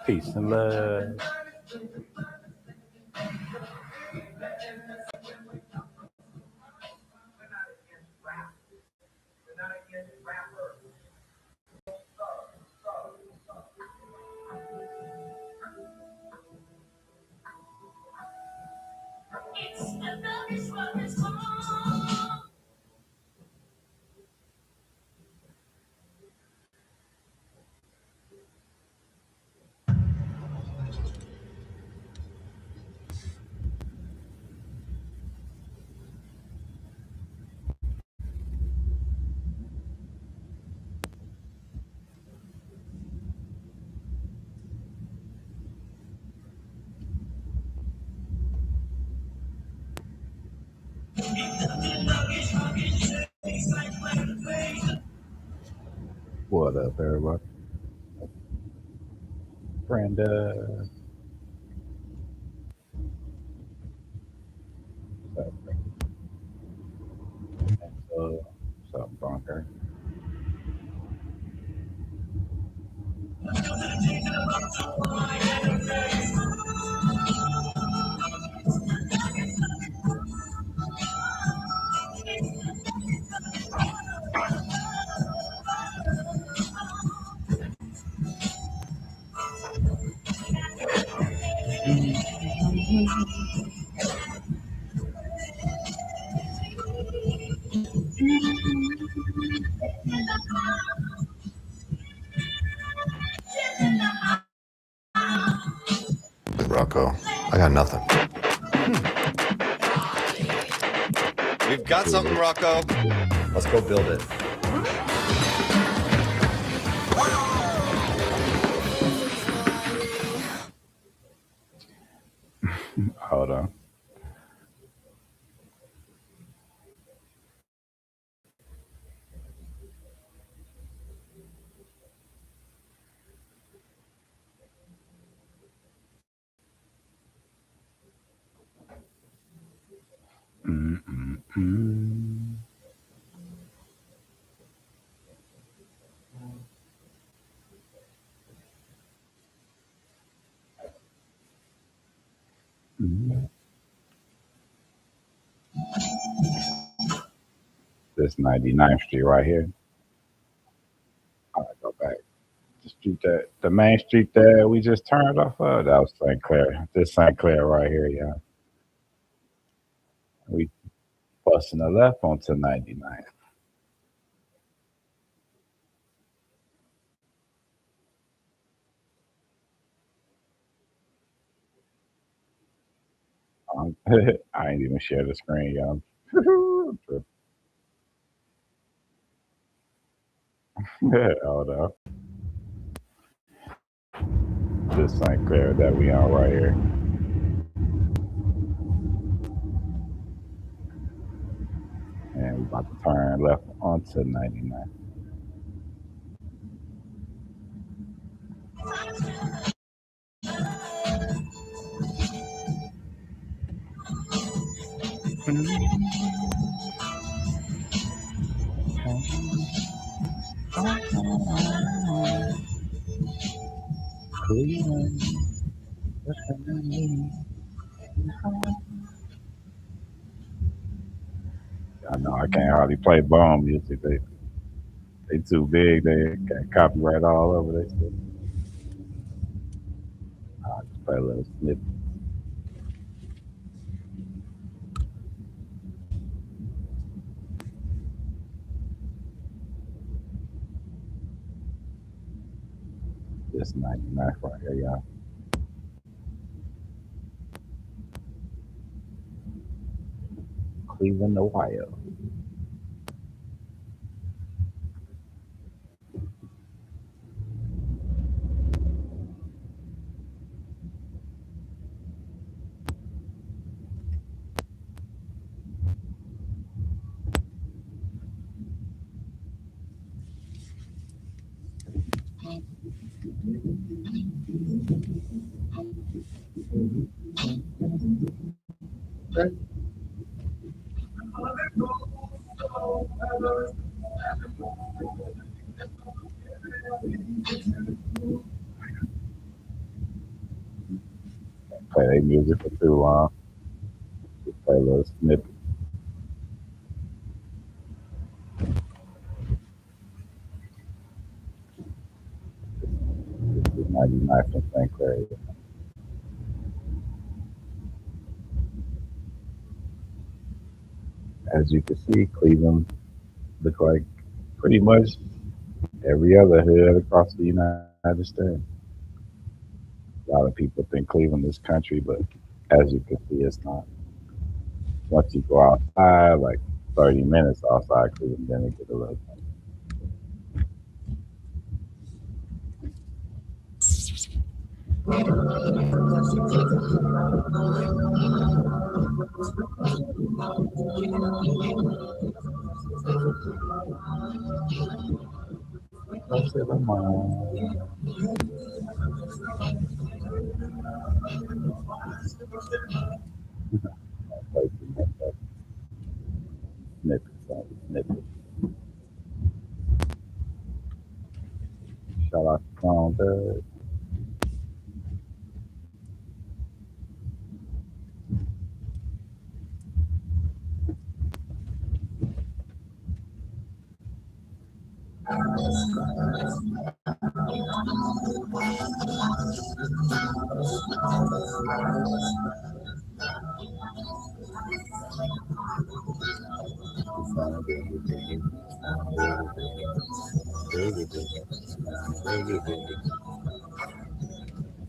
Peace and love. What up, everybody? Brenda. What's up, what's up, Bunker? Rocco, I got nothing. We've got something, Rocco. Let's go build it. Hold on. Mm-mm-mm. This 99th Street right here. I gotta go back. The street that the main street that we just turned off of, that was St. Clair. This St. Clair right here, yeah. We busting the left onto 99th. I ain't even share the screen, y'all. Hold up. This St. Clair that we on right here. And we about to turn left onto 99. I know I can't hardly play bomb music. They too big. They got copyright all over their stuff. I just play a little snippet. This 99 right here, y'all. Cleveland, Ohio. Play their music for too long. Just play a little snippet. This is 99 from St. Clair. As you can see, Cleveland look like pretty much every other hood across the United States. A lot of people think Cleveland is country, but as you can see, it's not. Once you go outside, like 30 minutes outside Cleveland, then it get a little. Let's say the mom. Play too much of snippets, snippets. Shout out to Clown Dud.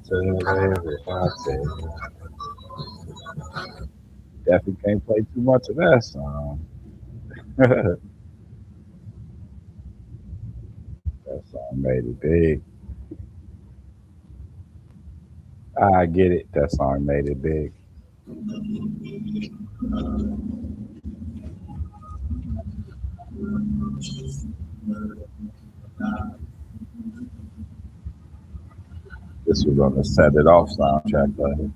Tell everybody. Definitely can't play too much of that song. That song made it big. I get it. That song made it big. This was on the Set It Off soundtrack.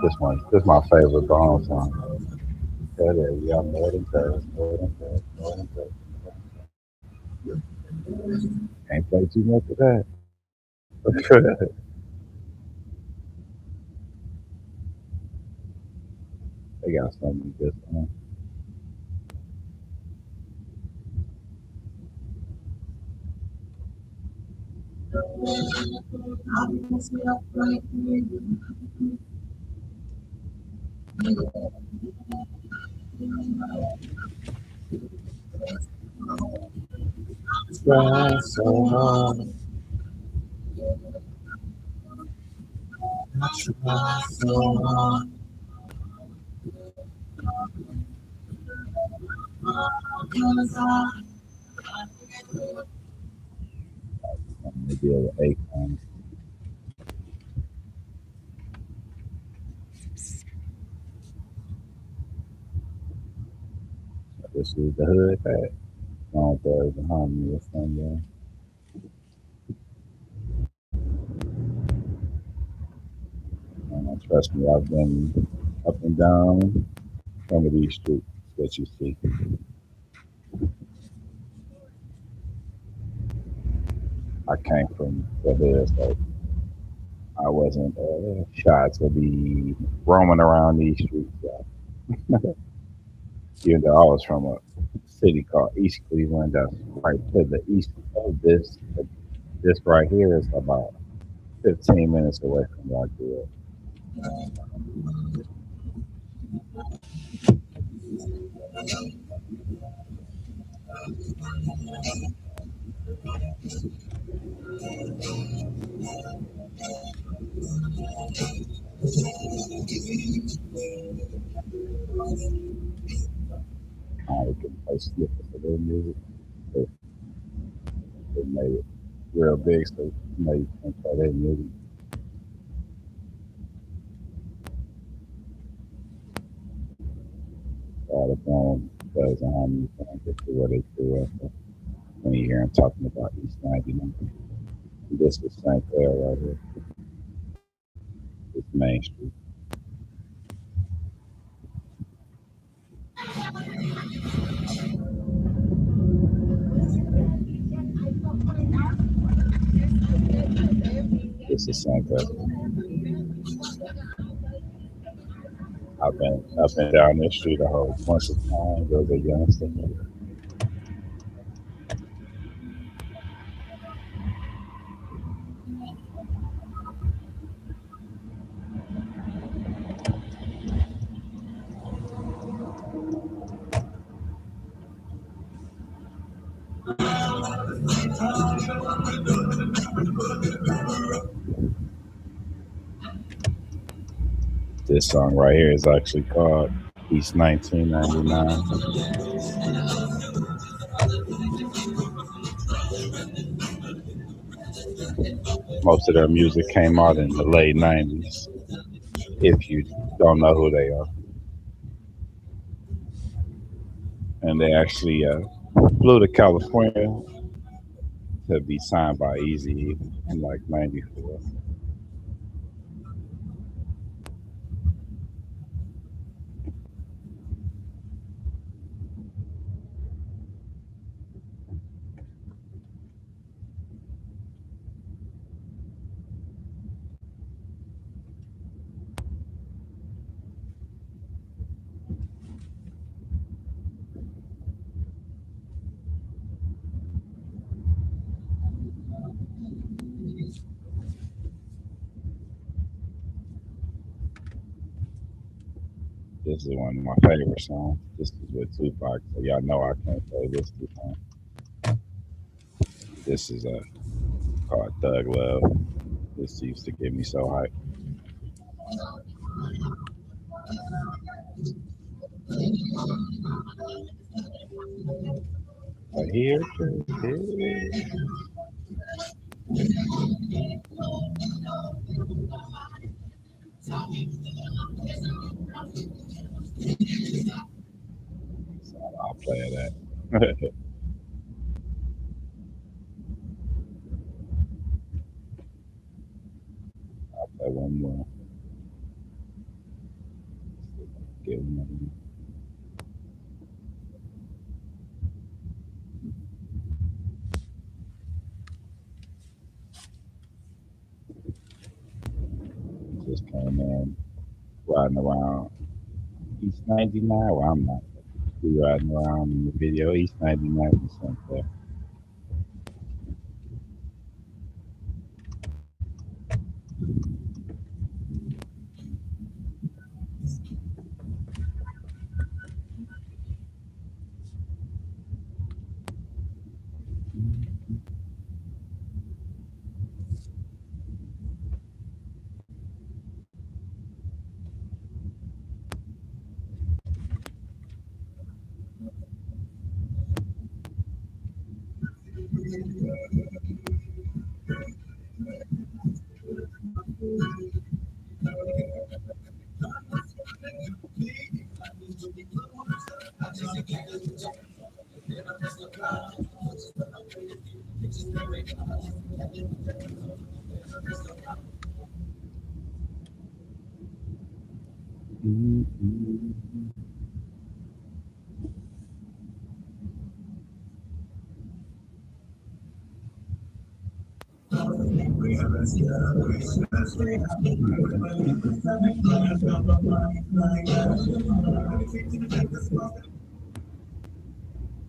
This my favorite Bone song. That is, yeah, more than that, more than that, more than that. Can't play too much of that. They got something good on. Try so hard, try so hard. Maybe an Akon. This is the hood that on Thursday, harmony or something. Trust me, I've been up and down some of these streets that you see. I came from the hood, so I wasn't shy to be roaming around these streets. Even though I was from a city called East Cleveland, that's right to the east of this. This right here is about 15 minutes away from where I grew up. Kind of could play snippets of their music, but they made it real big, so you can play their music. All the phone because how many times get to where they grew up. When you hear them talking about East 99, this is St. Clair right here. It's Main Street. This is Santa. I've been up and down this street a whole bunch of times as a youngster. This song right here is actually called East 1999. Most of their music came out in the late 90s, if you don't know who they are. And they actually flew to California to be signed by Layzie in like 94. This is one of my favorite songs. This is with Tupac, so y'all know I can't play this too long. This is called Thug Love. This used to get me so hyped. But here, so I'll play that. I'll play one more. Get one. Just came in riding around East 99. Well, I'm not. We riding around in the video East 99% there.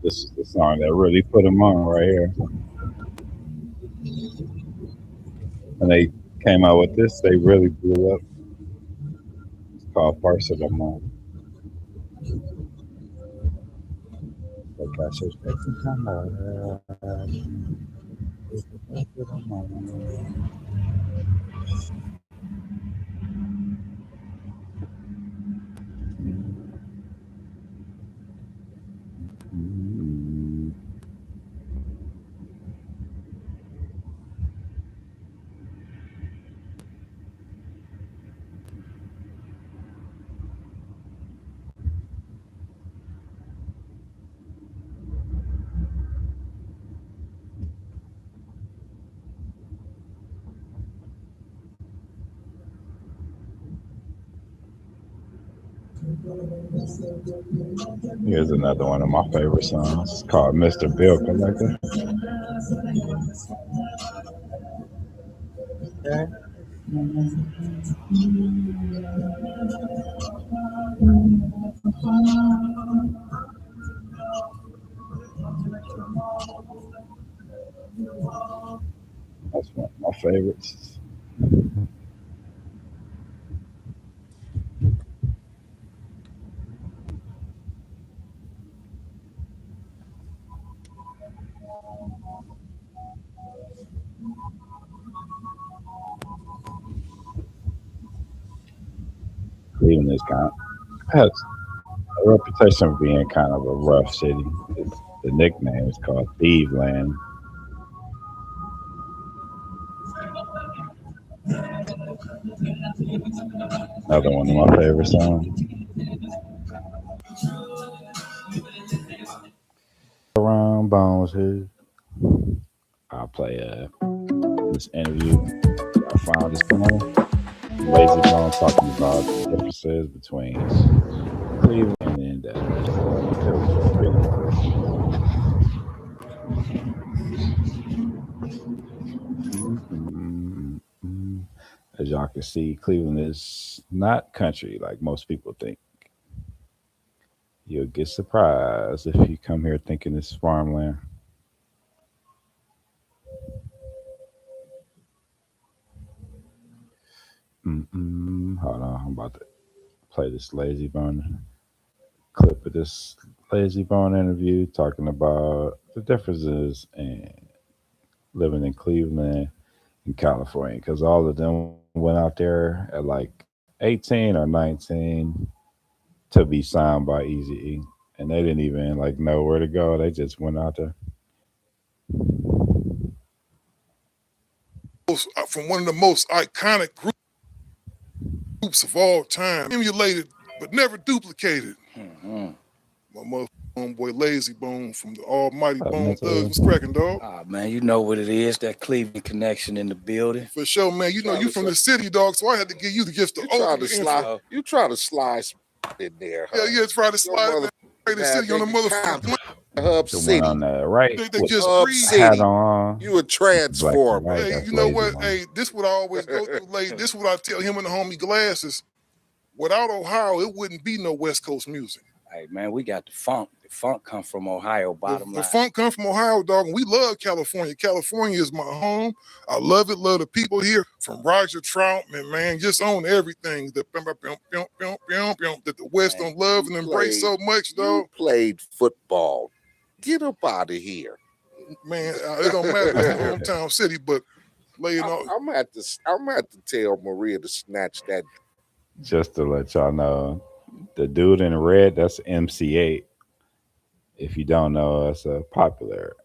This is the song that really put them on right here. When they came out with this, they really blew up. It's called First of the Month. Here's another one of my favorite songs. It's called Mr. Bill Collector. That's one of my favorites. Cleveland is kind of has a reputation of being kind of a rough city. The nickname is called Thieveland. Another one of my favorite songs. Around Bones here. I'll play this interview I found this morning. Lazy Bone talking about the differences between Cleveland and as y'all can see, Cleveland is not country like most people think. You'll get surprised if you come here thinking it's farmland. Hold on, I'm about to play this Lazy Bone clip of this Lazy Bone interview talking about the differences in living in Cleveland and California because all of them went out there at like 18 or 19 to be signed by Easy E, and they didn't even like know where to go. They just went out there. From one of the most iconic groups of all time, emulated but never duplicated. My mother homeboy Layzie Bone from the Almighty Bone Thugs was cracking, dog. Ah, man, you know what it is, that Cleveland connection in the building. For sure, man. You know you from the city, dog, so I had to give you just the ultimate intro. You try to slide in there. Huh? Yeah, try to slide the city on the motherfucking Hub The City. one on the right They with just Hub breathe. City. hat on. You a transformer. Black and white, Hey, that's you know Lazy what? Bone. Hey, this what I always go through, Lay. This what I tell him and the homie Glasses. Without Ohio, it wouldn't be no West Coast music. Hey, man, we got the funk. The funk come from Ohio, bottom The line. funk comes from Ohio, dog, and we love California. California is my home. I love it, love the people here. From Roger Troutman, man, just own everything that the West Man, don't love you and embrace so much, You dog. played football. Get up out of here. Man, it don't matter. It's my hometown city, but laying off. I'm gonna have to tell Maria to snatch that. Just to let y'all know, the dude in red, that's MC8. If you don't know, that's a popular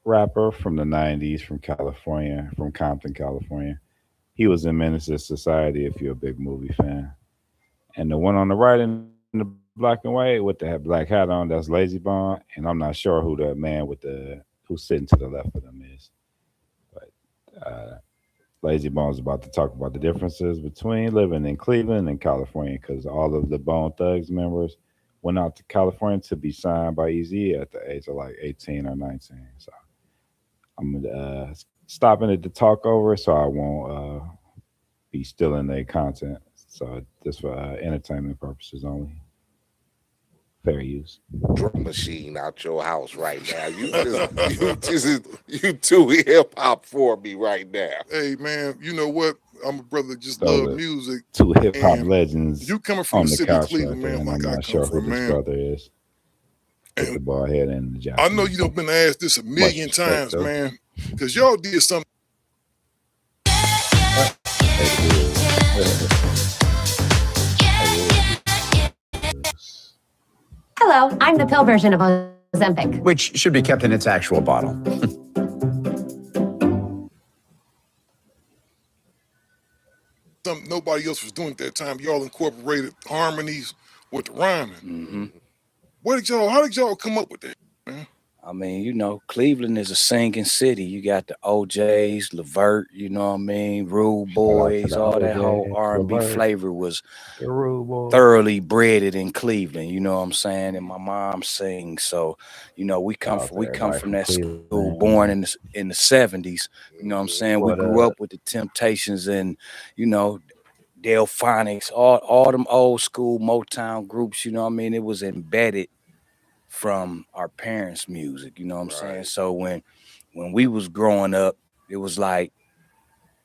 rapper from the 90s from California, from Compton, California. He was in Menace to Society if you're a big movie fan. And the one on the right in the black and white with the black hat on, that's Lazy Bone. And I'm not sure who the man with who's sitting to the left of them is. But Lazy Bone's about to talk about the differences between living in Cleveland and California because all of the Bone Thugs members went out to California to be signed by Easy at the age of like 18 or 19. So I'm stopping it to talk over so I won't be stealing their content. So just for entertainment purposes only. Fair use. Drum machine out your house right now. You too hip hop for me right now. Hey, man, you know what? I'm a brother that just Those love are music. Two hip hop And legends You coming from on the the city of couch right Cleveland, there, man, and like I'm I not come sure who from, this man. brother is. With the bald head and the jacket. I know you done been asked this a million respect, times, though. man, because y'all did something. Hello, I'm the pill version of Ozempic. Which should be kept in its actual bottle. Something nobody else was doing at that time. Y'all incorporated harmonies with the rhyming. Mm-hmm. How did y'all come up with that, man? I mean, you know, Cleveland is a singing city. You got the OJs, Levert, you know what I mean, Rude Shout out to Boys, the all that whole OJ, R&B Levert, flavor was the Rude Boy. thoroughly bred in Cleveland, you know what I'm saying? And my mom sings, so you know Shout out to we come everybody from from that school, Cleveland. born in the 70s. You know what I'm saying? We What grew up? up with the Temptations and you know Delphonics, all them old school Motown groups. You know what I mean? It was embedded from our parents' music. You know what I'm saying? Right. So when we was growing up, it was like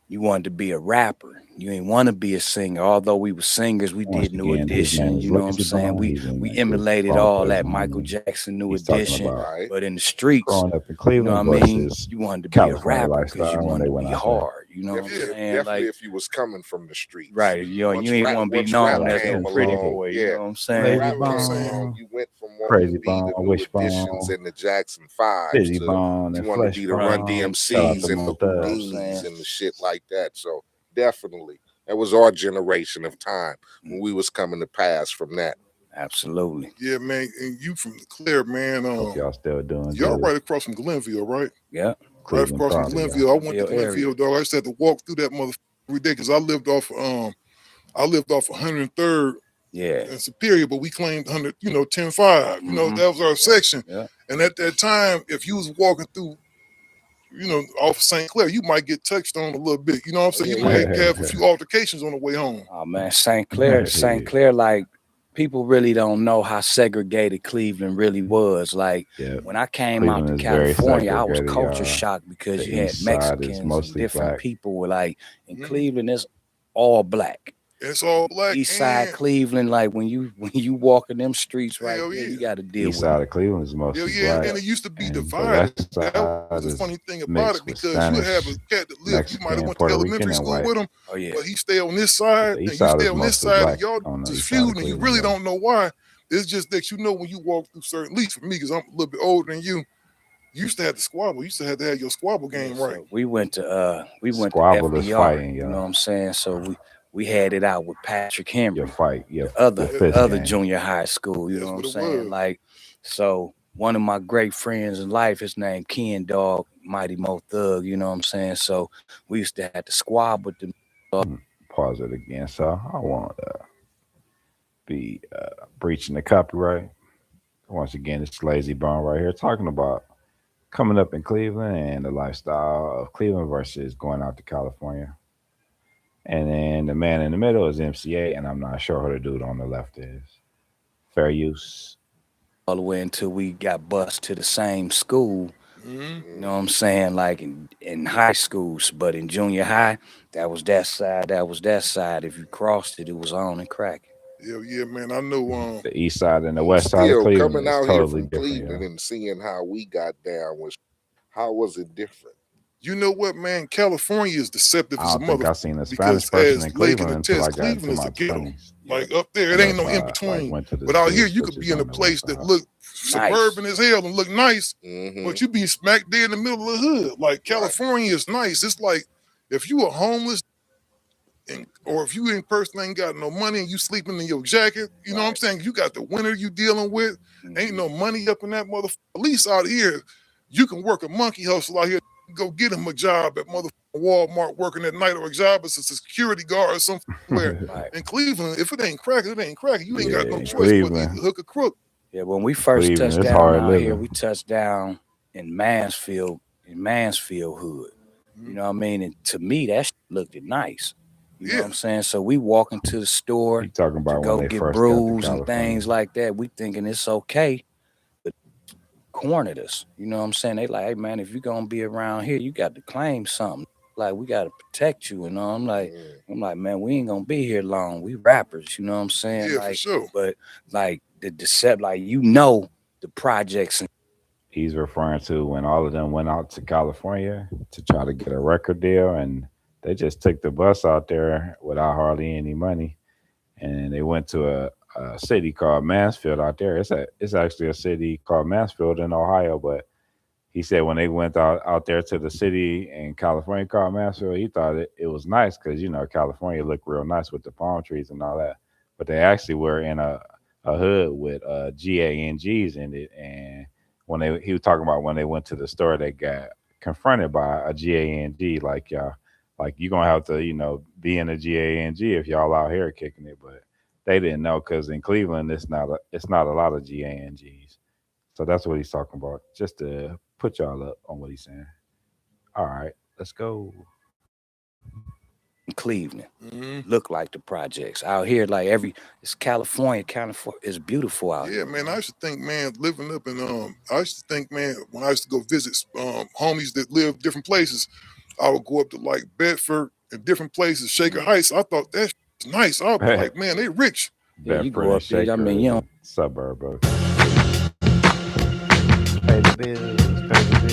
you wanted to be a rapper. You ain't want to be a singer. Although we were singers, we Once did New again, his name Edition. is You know what I'm Lazy saying? Bone. We He's in we that group emulated called all that Poison Michael Harmony. Jackson New He's talking Edition. about Right. But in the streets, growing up in you know what I Cleveland mean? versus You wanted to be a California rapper because you lifestyle when they wanted to went be out there. hard. You know what I'm Definitely, saying? definitely Like if you was coming from the streets. right, you know, you ain't want to be Once known rap Shout out as to no came pretty along, MC, boy. You yeah. know what I'm When saying? Lazy rap You know what I'm came saying? along, Bone, you went from wanting to Crazy be Bone, the New Editions Wishbone, and the Jackson Fives Busy to Bone, you and wanted to Flesh be the Run Bone. Shout out to DMCs and the Mo You know what I'm Thugs. saying? Houdinis and the shit like that. So definitely, that was our generation of time when we was coming to pass from that. Absolutely. Yeah, man. And you from the Clear, man. Hope y'all still doing Y'all good. right across from Glenville, right? Yeah. Right Cleveland across from proud of y'all. Glenville. I went to Glenville area. Glenville, dog. I used to have to walk through that motherfucker every day because I lived off 103rd Yeah. and Superior, but we claimed 100, 10-5. You know, Mhm. that was our section. Yeah. And at that time, if you was walking through, off of St. Clair, you might get touched on a little bit. You know what I'm saying? Yeah, You yeah. might have a few altercations on the way home. Oh man, St. Clair, like people really don't know how segregated Cleveland really was. Like Yeah, when I came out Cleveland to is very California, I was segregated, culture y'all. shocked because The you had east side is Mexicans and mostly different black. people. Were like in Mhm. Cleveland, it's all black. It's all black East side and Cleveland, like when you walk in them streets right hell there, yeah. you got to deal East with side of Cleveland is Hell mostly yeah. black, And it used to be and the divided. west That was side the funny is thing about it mixed with because you would have a Spanish, cat that lived, you might have Mexican, went to Puerto elementary Rican, and school white. with him, oh yeah. but he stay on this But side the and east you side stay is on this mostly side and black y'all on the just east side of feuding and you Cleveland, really though. don't know why. It's just that when you walk through certain, at least for me, because I'm a little bit older than you used to have to squabble. You used to have your squabble Yeah, game right. so we went to Squabble is FDR, fighting, you know y'all. what I'm saying? So we had it out with Patrick Henry. Your fight, the the Yeah, fist other game. junior high school, you that's know what what I'm it saying? was. Like, so one of my great friends in life, his name Ken Dog, Mighty Mo Thug, you know what I'm saying? So we used to have to squab with them. Pause it again. So I won't be breaching the copyright. Once again, it's Lazy Bone right here talking about coming up in Cleveland and the lifestyle of Cleveland versus going out to California. And then the man in the middle is MCA, and I'm not sure who the dude on the left is. Fair use. All the way until we got bused to the same school. Mm-hmm. You know what I'm saying? Like in high schools, but in junior high, that was that side. That was that side. If you crossed it, it was on and cracking. Hell yeah, man. I know. The east side and the And west side of still Cleveland coming is out here totally from different, Cleveland yeah. and seeing how we got down how was it different? You know what, man? California is deceptive I as a don't think mother I seen a because Spanish person as in Lake can Cleveland until I attest, got into Cleveland is my a ghetto. 20s. Like up there, it ain't Unless no in I between. went to the But out here, cities, you which could is be in a on the place west that side. look Nice. suburban as hell and look nice, Mm-hmm. but you be smack dead in the middle of the hood. Like California is nice. It's like if you are homeless or if you in person ain't got no money and you sleeping in your jacket, you know what I'm Right. saying? You got the winter you dealing with. Ain't Mhm. no money up in that motherfucker. At least out here, you can work a monkey hustle out here. Go get him a job at motherfucking Walmart working at night or a job as a security guard or somewhere. Right. In Cleveland, if it ain't cracking, it ain't cracking. You ain't got Yeah, no in choice but to either Cleveland, hook or crook. Yeah, when we first Cleveland, touched it's down hard out here, living. we touched down in Mansfield Hood. You know what I mean? And to me, that shit looked nice. You know what Yeah. I'm saying? So we walk into the store You talking to about when go they get first got to brews and California? things like that. We thinking it's okay, but cornered us. You know what I'm saying? They like, hey man, if you're gonna be around here, you got to claim something. Like we gotta protect you. And I'm like, man, we ain't gonna be here long. We rappers, you know what I'm saying? Yeah, for Like, sure. but like the decept, like the projects and He's referring to when all of them went out to California to try to get a record deal, and they just took the bus out there without hardly any money, and they went to a city called Mansfield out there. It's actually a city called Mansfield in Ohio, but he said when they went out there to the city in California called Mansfield, he thought it was nice because California looked real nice with the palm trees and all that, but they actually were in a hood with GANGs in it, and he was talking about when they went to the store, they got confronted by a GANG, like y'all, like you gonna have to, be in a GANG if y'all out here kicking it, but they didn't know because in Cleveland it's not a lot of GANGs, so that's what he's talking about. Just to put y'all up on what he's saying. All right, let's go. In Cleveland, Mhm. look like the projects out here. Like it's California. California is beautiful out Yeah, here. man. I used to think, man, living up in I used to think, man, when I used to go visit homies that live different places, I would go up to like Bedford and different places, Shaker Heights. I thought that was nice. I'd be like, man, they rich. Yeah, you Bedford go and up there. I Shaker mean, is you a don't. suburb of pay the bills, pay the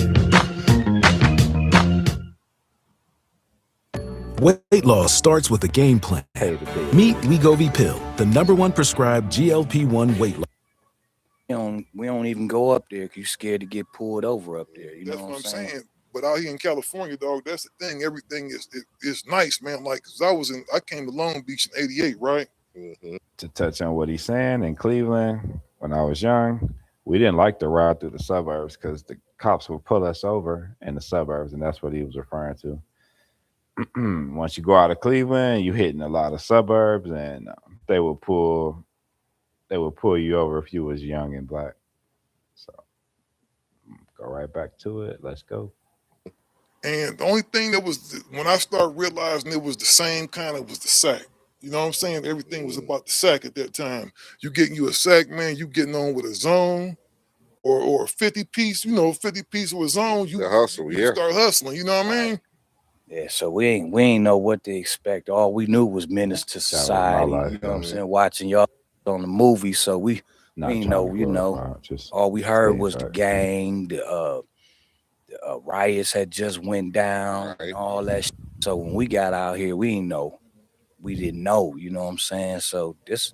Weight loss starts with a game plan. pay the bills. Meet Wegovy Pill, the #1 prescribed GLP-1 weight loss. We don't even go up there because you're scared to get pulled over up there. You know That's what what I'm I'm saying? saying. But out here in California, dog, that's the thing. Everything is nice, man. Like, 'cause I came to Long Beach in '88, right? Mhm. To touch on what he's saying, in Cleveland, when I was young, we didn't like to ride through the suburbs because the cops would pull us over in the suburbs, and that's what he was referring to. Once you go out of Cleveland, you hitting a lot of suburbs, and they would pull you over if you was young and black. So go right back to it. Let's go. And the only thing that was when I started realizing it was the same kind of was the sack. You know what I'm saying? Everything was about the sack at that time. You getting you a sack, man. You getting on with a zone or a 50 piece. 50 piece with a zone. The hustle, You yeah. start hustling. You know what I mean? Yeah, so we ain't know what to expect. All we knew was menace to That was my society. life. You know what I'm saying? Watching y'all on the movie, so we Not ain't trying to know. glorify, just All we heard stating was the facts. gang, the riots had just went down Right. and all that. So when we got out here, we didn't know. We didn't know. You know what I'm saying? So this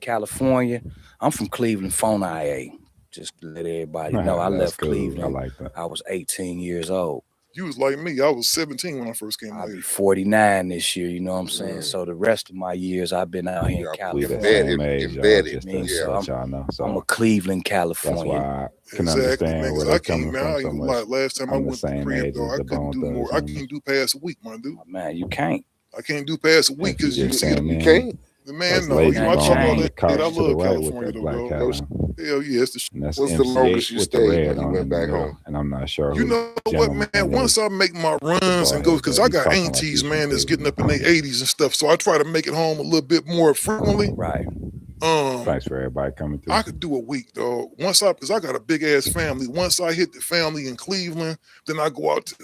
California, I'm from Cleveland, Phone IA. Just to let everybody know, I That's left cool. I Cleveland. like that. I was 18 years old. You was like me. I was 17 when I first came I'll out be here. 49 this year, you know what I'm saying? So the rest of my years I've been out here in Yeah, We the California. same age, y'all. embedded. Just to mean, so let y'all know. I'm a So Cleveland, that's Californian. why I can Exactly, understand man. where Because I they can't, coming man. from I so ain't gonna much. lie. Last time I I'm the went to the same crib, age dog, as I the couldn't Bone do more. Thugs I members. can't do past a week, my dude. Oh, man, you can't. I can't do past a week If you because you just see came You in, can't. the that's man. No, Lazy I Nothing talk Bone all on the that. I changed. couch to the love right with California that though, black dog. hat No, on. Hell yeah, it's the And that's what's the MC8 longest you with the stayed red when you on went in the back middle. home? And I'm not sure You who know the what, man? gentleman Once is. I make my The runs and go, bald head because though. I He's got talking like aunties, he's from man, that's getting Cleveland. up in their 80s and stuff. So I try to make it home a little bit more frequently. Right. Thanks for everybody coming through. I could do a week, dog. Because I got a big ass family. Once I hit the family in Cleveland, then I go out to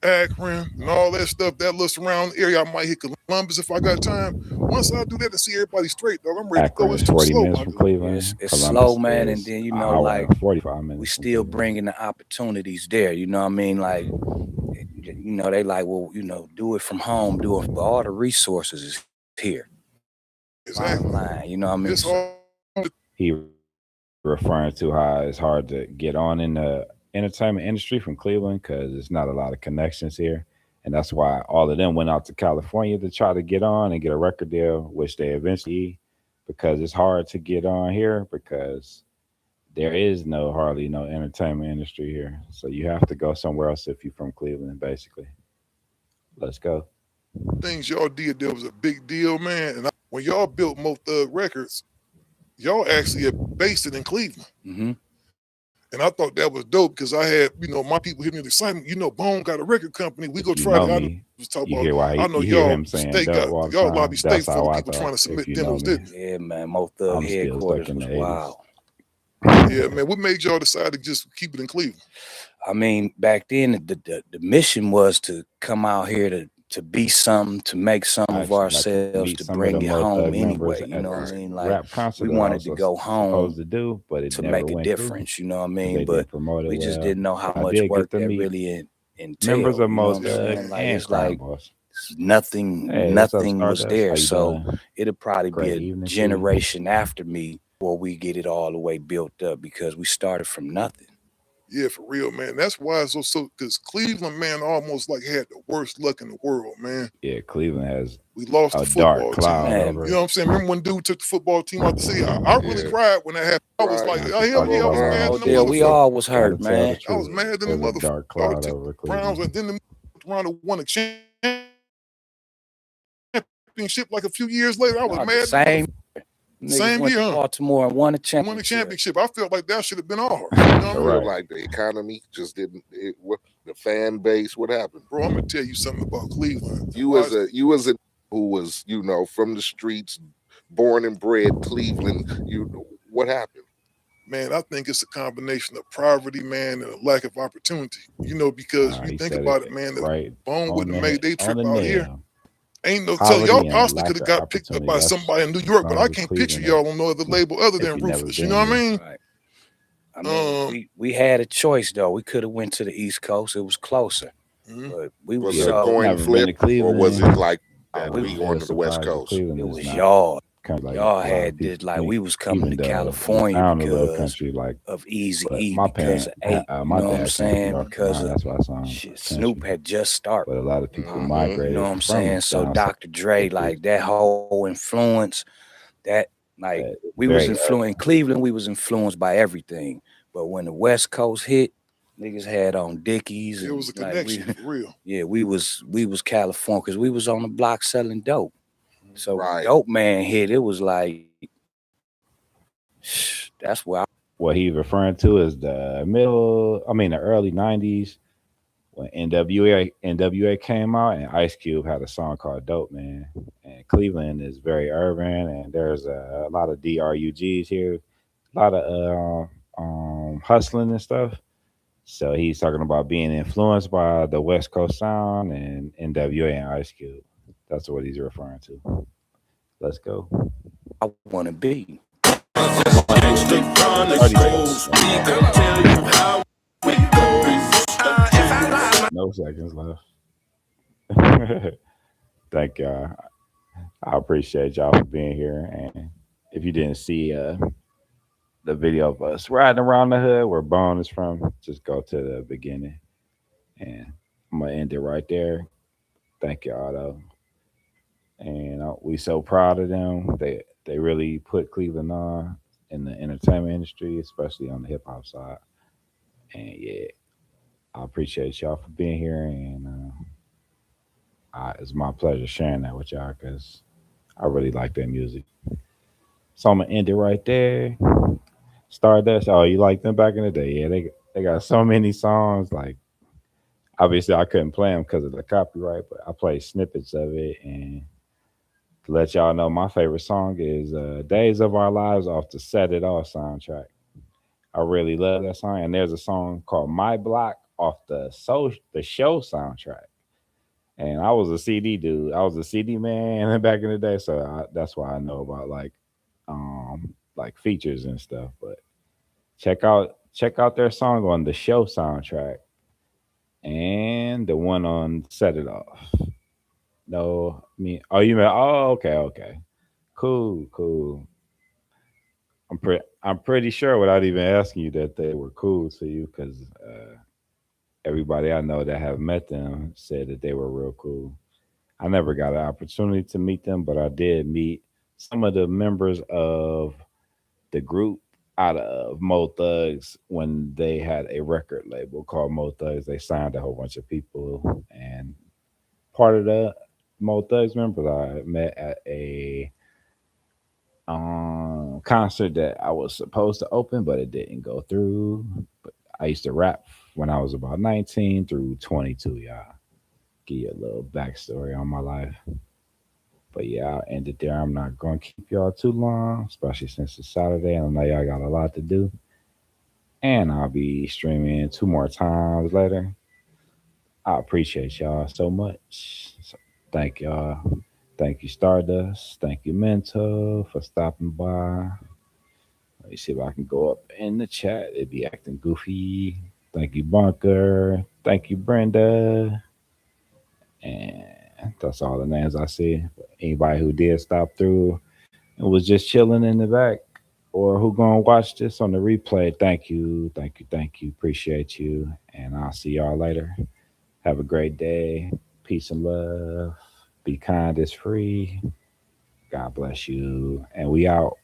Akron and all that stuff, that little surrounding area. I might hit Columbus if I got time. Once I do that and see everybody straight, dog, I'm ready to go. Akron It's is too 40 slow, minutes my from dude. Cleveland. It's Columbus slow, man, and is then an hour and 45 we minutes from still Cleveland. bringing the opportunities there. You know what I mean? Like, they like, well, do it from home, do it, but all the resources is here. Bottom Exactly. line, you know what I mean? It's hard. He referring to how it's hard to get on in the entertainment industry from Cleveland because there's not a lot of connections here. And that's why all of them went out to California to try to get on and get a record deal, which they eventually, because it's hard to get on here because there is hardly no entertainment industry here. So you have to go somewhere else if you're from Cleveland, basically. Let's go. Things y'all did there was a big deal, man. And when y'all built Mo Thug Records, y'all actually had based it in Cleveland. Mm-hmm. And I thought that was dope because I had, my people hit me with excitement. Bone got a record company. We go If you try know to. I me, was talking you about. hear why I know you hear y'all him saying state dope got all the y'all lobby time. That's state full how of I people trying to thought. If submit you know demos, me, didn't Yeah, man. Mo Thug I'm still headquarters stuck in was the 80s. wild. Yeah, man. What made y'all decide to just keep it in Cleveland? I mean, back then the mission was to come out here to be something, to make some I of actually like to ourselves, meet to some of the bring it Mo home Thug members anyway. You at know what I this mean? Like, rap concert we that I wanted was to go supposed home to do, but it to never make a went through difference. You know what I 'cause mean? they But didn't promote it we just well. didn't know how I much did get work to that meet really members entailed. of You know Mo what I'm Yeah, Thug saying? man. Like, and it's Crime like Boss. Hey, what's up, nothing was Stardust? How there. you So doing? it'll probably be Great a evening to you. generation after me before we get it all the way built up because we started from nothing. Yeah, for real, man. That's why it's so because Cleveland, man, almost like had the worst luck in the world, man. Yeah, Cleveland has We lost a the dark football cloud team. Man, over You it. know what I'm saying? Remember when dude took the football team out to sea? I really Yeah. cried when that happened. I was Right. like, Not oh, to hell talk yeah, I about was mad how than the Odell, we motherfucker. all was gotta hurt, tell the man. I was truth. mad than the There's a dark motherfucker. cloud Took over the Browns Cleveland. and then the round and won a championship like a few years later. I was No, the mad. same niggas Same went year, to huh? Baltimore and won a Won a championship. championship. I felt like that should have been ours. You know what I feel mean? Right. like the economy just didn't. What the fan base? What happened? Bro, I'm gonna tell you something about Cleveland. You as a who was from the streets, born and bred Cleveland. What happened? Man, I think it's a combination of poverty, man, and a lack of opportunity. You know, because you He think said about it it, man, the right Bone on wouldn't have made they on trip the out here. nail. Ain't no tell Poverty y'all and possibly lack could have of got picked up opportunity. by That's somebody in New York, but I wrong with can't picture Cleveland. y'all on no other label other If than you never Ruthless. You been know what I here. mean? Right. I mean, we had a choice though. We could have went to the East Coast. It was closer, Mhm. but we was Was it a Yeah, coin never been flip, to or Cleveland. was it like I that we we was going very to the West surprised that Coast? Cleveland it is was not y'all. country like Y'all a lot of had people this like think, we was coming even to though it California sound a little because country like. of Easy But E, my because of parent, Eight. You my know what I'm dad came from saying? North Because Carolina. of That's why I sound shit, like Snoop country. had just started. But a lot of people Mhm. You migrated know what I'm from saying? So down south. Dr. Dre, like that whole influence, that like It's we was very influenced in Cleveland, we was influenced by everything. But when the West Coast hit, niggas had on Dickies It and was a like we connection for real. yeah, we was California because we was on the block selling dope. So when Right. Dope Man hit, it was like that's where what he's referring to is the the early '90s when NWA came out and Ice Cube had a song called "Dope Man." And Cleveland is very urban, and there's a lot of DRUGs here, a lot of hustling and stuff. So he's talking about being influenced by the West Coast sound and NWA and Ice Cube. That's what he's referring to. Let's go. I want to be. No seconds left. Thank y'all. I appreciate y'all for being here. And if you didn't see the video of us riding around the hood where Bone is from, just go to the beginning. And I'm gonna end it right there. Thank y'all though. And we so proud of them. They really put Cleveland on in the entertainment industry, especially on the hip hop side. And yeah, I appreciate y'all for being here. And it's my pleasure sharing that with y'all because I really like their music. So I'm gonna end it right there. Stardust. Oh, you like them back in the day? Yeah, they got so many songs. Like obviously I couldn't play them because of the copyright, but I played snippets of it. And to let y'all know, my favorite song is "Days of Our Lives" off the Set It Off soundtrack. I really love that song. And there's a song called "My Block" off the show soundtrack. And I was a CD dude. I was a CD man back in the day, so that's why I know about like features and stuff. But check out their song on the show soundtrack and the one on Set It Off. No, me. Oh, you mean? Oh, okay. Cool. I'm pretty sure without even asking you that they were cool to you because everybody I know that have met them said that they were real cool. I never got an opportunity to meet them, but I did meet some of the members of the group out of Mo Thugs when they had a record label called Mo Thugs. They signed a whole bunch of people, and part of the Mo Thugs members I met at a concert that I was supposed to open, but it didn't go through. But I used to rap when I was about 19 through 22. Y'all, give you a little backstory on my life. But yeah, I'll end it there. I'm not going to keep y'all too long, especially since it's Saturday. I know y'all got a lot to do. And I'll be streaming 2 more times later. I appreciate y'all so much. So thank y'all. Thank you, Stardust. Thank you, Mento, for stopping by. Let me see if I can go up in the chat. It'd be acting goofy. Thank you, Bunker. Thank you, Brenda. And that's all the names I see. Anybody who did stop through and was just chilling in the back, or who gonna watch this on the replay, thank you, thank you, thank you. Appreciate you. And I'll see y'all later. Have a great day. Peace and love. Be kind is free. God bless you. And we out.